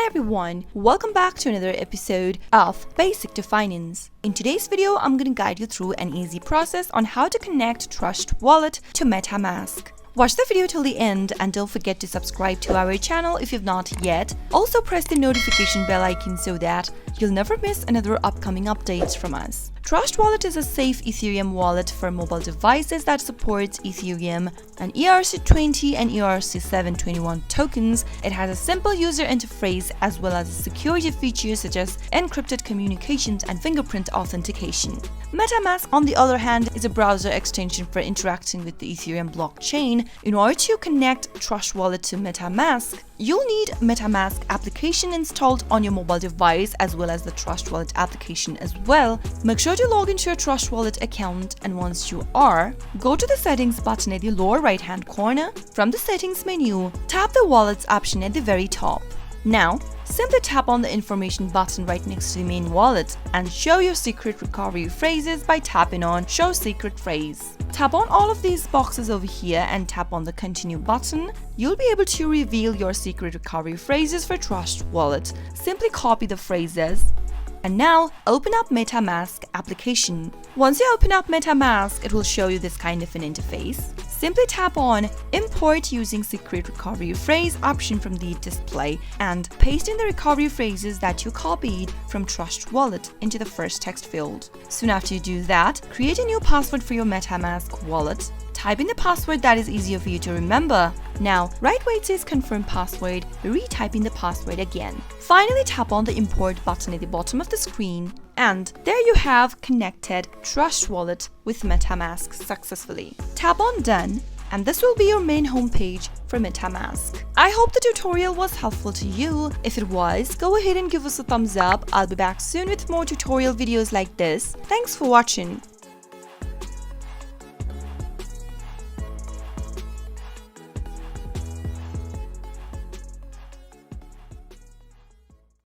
everyone, welcome back to another episode of Basic to Finance. In today's video, I'm going to guide you through an easy process on how to connect Trust Wallet to Metamask. Watch the video till the end and don't forget to subscribe to our channel if you've not yet. Also press the notification bell icon so that you'll never miss another upcoming updates from us. Trust Wallet is a safe Ethereum wallet for mobile devices that supports Ethereum and ERC20 and ERC721 tokens. It has a simple user interface as well as security features such as encrypted communications and fingerprint authentication. Metamask, on the other hand, is a browser extension for interacting with the Ethereum blockchain. In order to connect Trust Wallet to Metamask, you'll need Metamask application installed on your mobile device as well as the Trust Wallet application as well. Make sure to log into your Trust Wallet account, and once you are, go to the settings button at the lower right hand corner. From the settings menu, tap the wallets option at the very top. Now, simply tap on the information button right next to the main wallet and show your secret recovery phrases by tapping on show secret phrase. Tap on all of these boxes over here and tap on the continue button. You'll be able to reveal your secret recovery phrases for Trust Wallet. Simply copy the phrases. And now, open up Metamask application. Once you open up Metamask, it will show you this kind of an interface. Simply tap on Import using Secret Recovery Phrase option from the display and paste in the recovery phrases that you copied from Trust Wallet into the first text field. Soon after you do that, create a new password for your Metamask wallet. Type in the password that is easier for you to remember. Now, right where it says confirm password, retype in the password again. Finally, tap on the import button at the bottom of the screen, and there you have connected Trust Wallet with Metamask successfully. Tap on done, and this will be your main homepage for Metamask. I hope the tutorial was helpful to you. If it was, go ahead and give us a thumbs up. I'll be back soon with more tutorial videos like this. Thanks for watching.